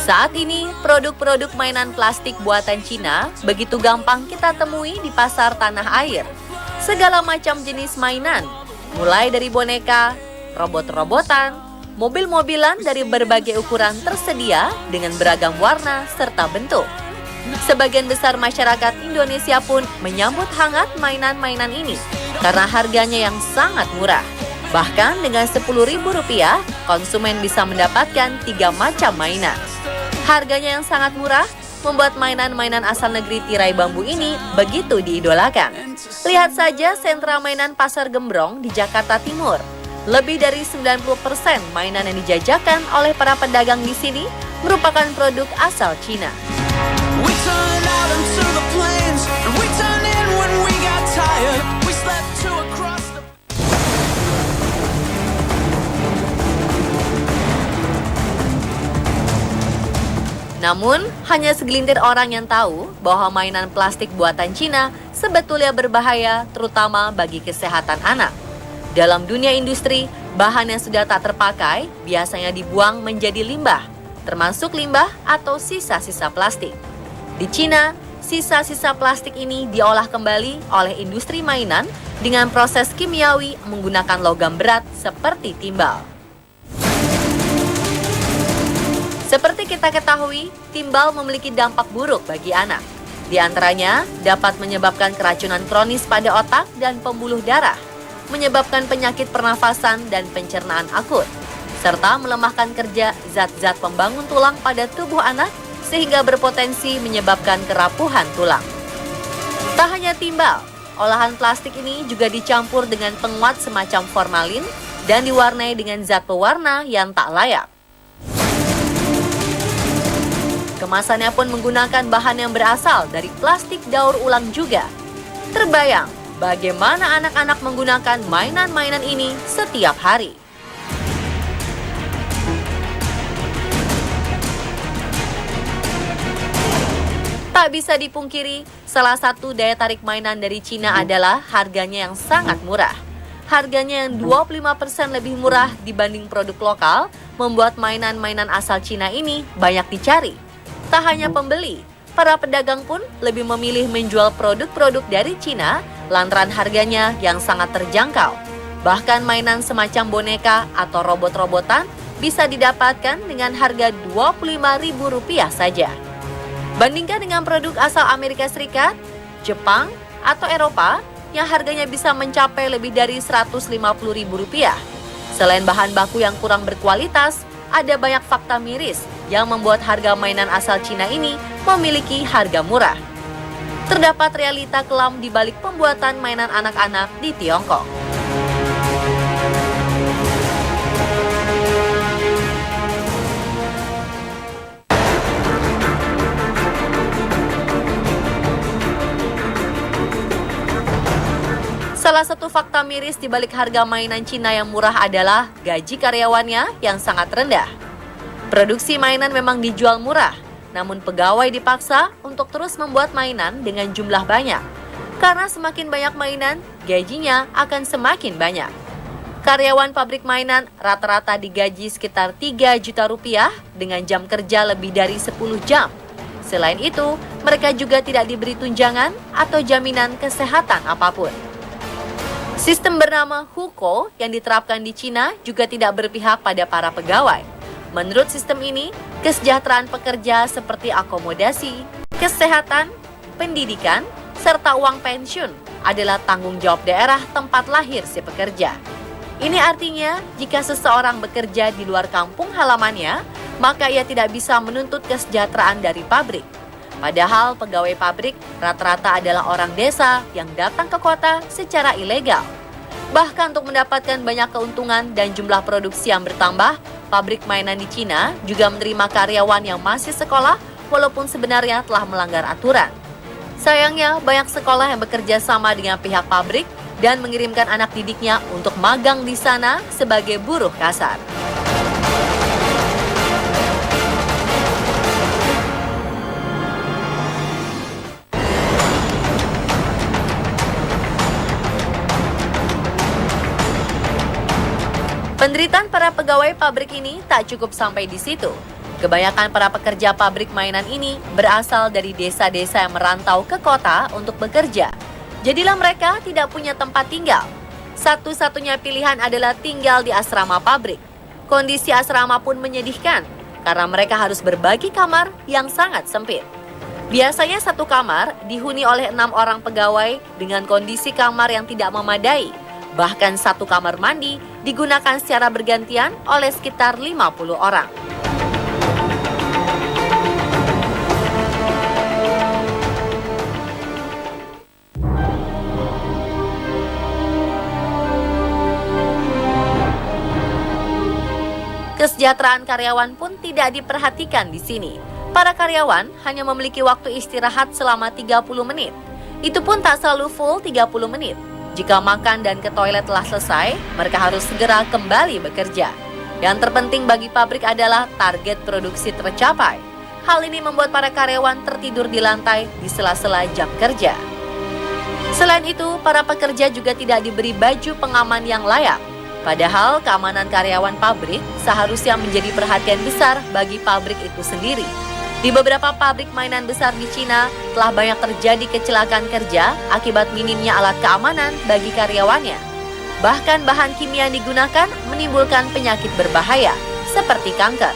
Saat ini, produk-produk mainan plastik buatan Cina begitu gampang kita temui di pasar tanah air. Segala macam jenis mainan, mulai dari boneka, robot-robotan, mobil-mobilan dari berbagai ukuran tersedia dengan beragam warna serta bentuk. Sebagian besar masyarakat Indonesia pun menyambut hangat mainan-mainan ini karena harganya yang sangat murah. Bahkan dengan Rp10.000, konsumen bisa mendapatkan 3 macam mainan. Harganya yang sangat murah membuat mainan-mainan asal negeri tirai bambu ini begitu diidolakan. Lihat saja sentra mainan Pasar Gembrong di Jakarta Timur. Lebih dari 90% mainan yang dijajakan oleh para pedagang di sini merupakan produk asal Cina. Namun, hanya segelintir orang yang tahu bahwa mainan plastik buatan Cina sebetulnya berbahaya, terutama bagi kesehatan anak. Dalam dunia industri, bahan yang sudah tak terpakai biasanya dibuang menjadi limbah, termasuk limbah atau sisa-sisa plastik. Di Cina, sisa-sisa plastik ini diolah kembali oleh industri mainan dengan proses kimiawi menggunakan logam berat seperti timbal. Seperti kita ketahui, timbal memiliki dampak buruk bagi anak. Di antaranya, dapat menyebabkan keracunan kronis pada otak dan pembuluh darah, menyebabkan penyakit pernafasan dan pencernaan akut, serta melemahkan kerja zat-zat pembangun tulang pada tubuh anak sehingga berpotensi menyebabkan kerapuhan tulang. Tak hanya timbal, olahan plastik ini juga dicampur dengan penguat semacam formalin dan diwarnai dengan zat pewarna yang tak layak. Kemasannya pun menggunakan bahan yang berasal dari plastik daur ulang juga. Terbayang bagaimana anak-anak menggunakan mainan-mainan ini setiap hari. Tak bisa dipungkiri, salah satu daya tarik mainan dari Cina adalah harganya yang sangat murah. Harganya yang 25% lebih murah dibanding produk lokal membuat mainan-mainan asal Cina ini banyak dicari. Tak hanya pembeli, para pedagang pun lebih memilih menjual produk-produk dari Cina lantaran harganya yang sangat terjangkau. Bahkan mainan semacam boneka atau robot-robotan bisa didapatkan dengan harga Rp25.000 saja. Bandingkan dengan produk asal Amerika Serikat, Jepang, atau Eropa yang harganya bisa mencapai lebih dari Rp150.000. Selain bahan baku yang kurang berkualitas, ada banyak fakta miris yang membuat harga mainan asal Cina ini memiliki harga murah. Terdapat realita kelam di balik pembuatan mainan anak-anak di Tiongkok. Salah satu fakta miris di balik harga mainan Cina yang murah adalah gaji karyawannya yang sangat rendah. Produksi mainan memang dijual murah, namun pegawai dipaksa untuk terus membuat mainan dengan jumlah banyak. Karena semakin banyak mainan, gajinya akan semakin banyak. Karyawan pabrik mainan rata-rata digaji sekitar Rp3 juta dengan jam kerja lebih dari 10 jam. Selain itu, mereka juga tidak diberi tunjangan atau jaminan kesehatan apapun. Sistem bernama Hukou yang diterapkan di Cina juga tidak berpihak pada para pegawai. Menurut sistem ini, kesejahteraan pekerja seperti akomodasi, kesehatan, pendidikan, serta uang pensiun adalah tanggung jawab daerah tempat lahir si pekerja. Ini artinya, jika seseorang bekerja di luar kampung halamannya, maka ia tidak bisa menuntut kesejahteraan dari pabrik. Padahal pegawai pabrik rata-rata adalah orang desa yang datang ke kota secara ilegal. Bahkan untuk mendapatkan banyak keuntungan dan jumlah produksi yang bertambah, pabrik mainan di Cina juga menerima karyawan yang masih sekolah walaupun sebenarnya telah melanggar aturan. Sayangnya, banyak sekolah yang bekerja sama dengan pihak pabrik dan mengirimkan anak didiknya untuk magang di sana sebagai buruh kasar. Penderitaan para pegawai pabrik ini tak cukup sampai di situ. Kebanyakan para pekerja pabrik mainan ini berasal dari desa-desa yang merantau ke kota untuk bekerja. Jadilah mereka tidak punya tempat tinggal. Satu-satunya pilihan adalah tinggal di asrama pabrik. Kondisi asrama pun menyedihkan karena mereka harus berbagi kamar yang sangat sempit. Biasanya satu kamar dihuni oleh 6 orang pegawai dengan kondisi kamar yang tidak memadai. Bahkan satu kamar mandi digunakan secara bergantian oleh sekitar 50 orang. Kesejahteraan karyawan pun tidak diperhatikan di sini. Para karyawan hanya memiliki waktu istirahat selama 30 menit. Itu pun tak selalu full 30 menit. Jika makan dan ke toilet telah selesai, mereka harus segera kembali bekerja. Yang terpenting bagi pabrik adalah target produksi tercapai. Hal ini membuat para karyawan tertidur di lantai di sela-sela jam kerja. Selain itu, para pekerja juga tidak diberi baju pengaman yang layak. Padahal keamanan karyawan pabrik seharusnya menjadi perhatian besar bagi pabrik itu sendiri. Di beberapa pabrik mainan besar di Cina, telah banyak terjadi kecelakaan kerja akibat minimnya alat keamanan bagi karyawannya. Bahkan bahan kimia yang digunakan menimbulkan penyakit berbahaya, seperti kanker.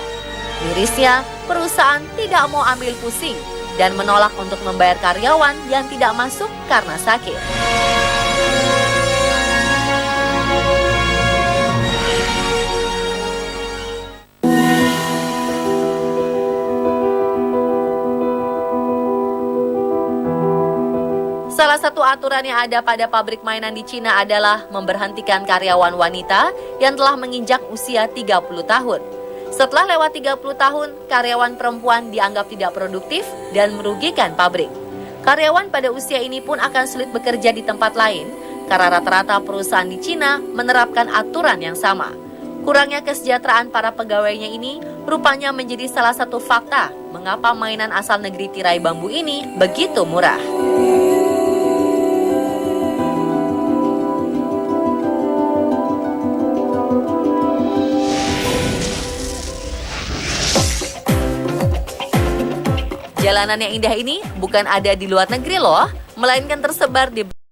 Mirisnya, perusahaan tidak mau ambil pusing dan menolak untuk membayar karyawan yang tidak masuk karena sakit. Salah satu aturan yang ada pada pabrik mainan di Cina adalah memberhentikan karyawan wanita yang telah menginjak usia 30 tahun. Setelah lewat 30 tahun, karyawan perempuan dianggap tidak produktif dan merugikan pabrik. Karyawan pada usia ini pun akan sulit bekerja di tempat lain karena rata-rata perusahaan di Cina menerapkan aturan yang sama. Kurangnya kesejahteraan para pegawainya ini rupanya menjadi salah satu fakta mengapa mainan asal negeri tirai bambu ini begitu murah. Jalanan yang indah ini bukan ada di luar negeri loh, melainkan tersebar di